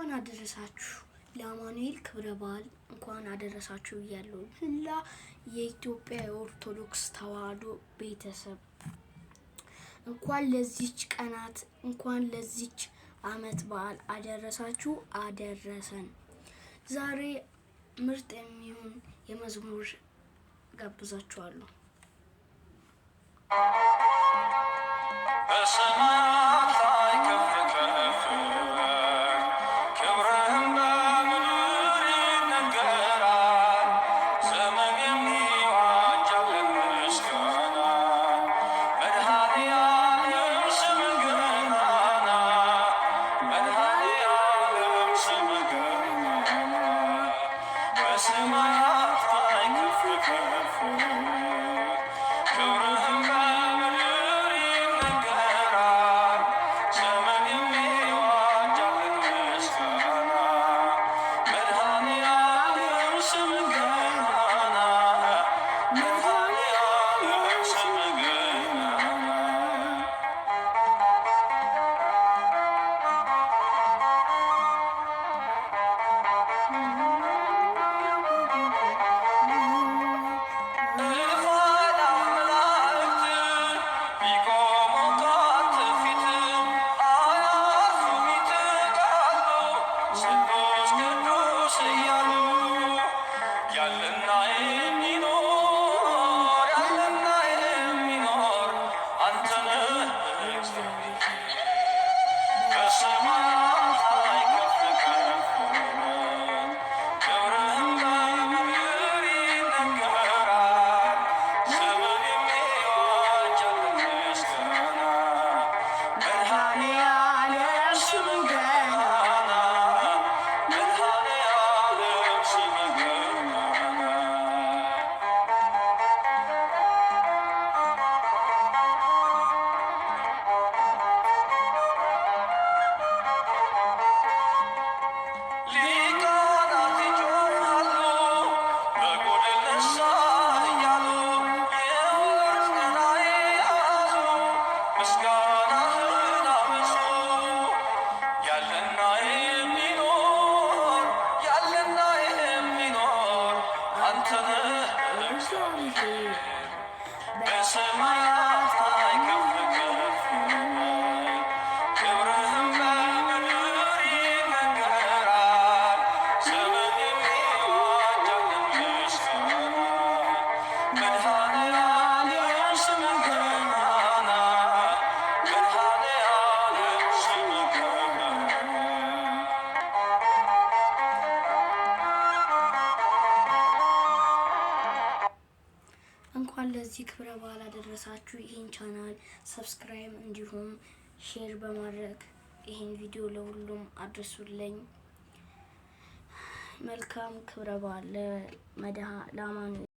እንኳን አደረሳችሁ ለአማኑኤል ክብረ በዓል እንኳን አደረሳችሁ እያለሁ ሁላ የኢትዮጵያ ኦርቶዶክስ ተዋሕዶ ቤተሰብ እንኳን ለዚች ቀናት እንኳን ለዚች ዓመት በዓል አደረሳችሁ አደረሰን። ዛሬ ምርጥ የሚሆን የመዝሙር ጋብዛችኋለሁ። እንኳን ለዚህ ክብረ በዓል አደረሳችሁ። ይሄን ቻናል ሰብስክራይብ እንዲሁም ሼር በማድረግ ይሄን ቪዲዮ ለሁሉም አድርሱልኝ። መልካም ክብረ በዓል ለአማኑኤል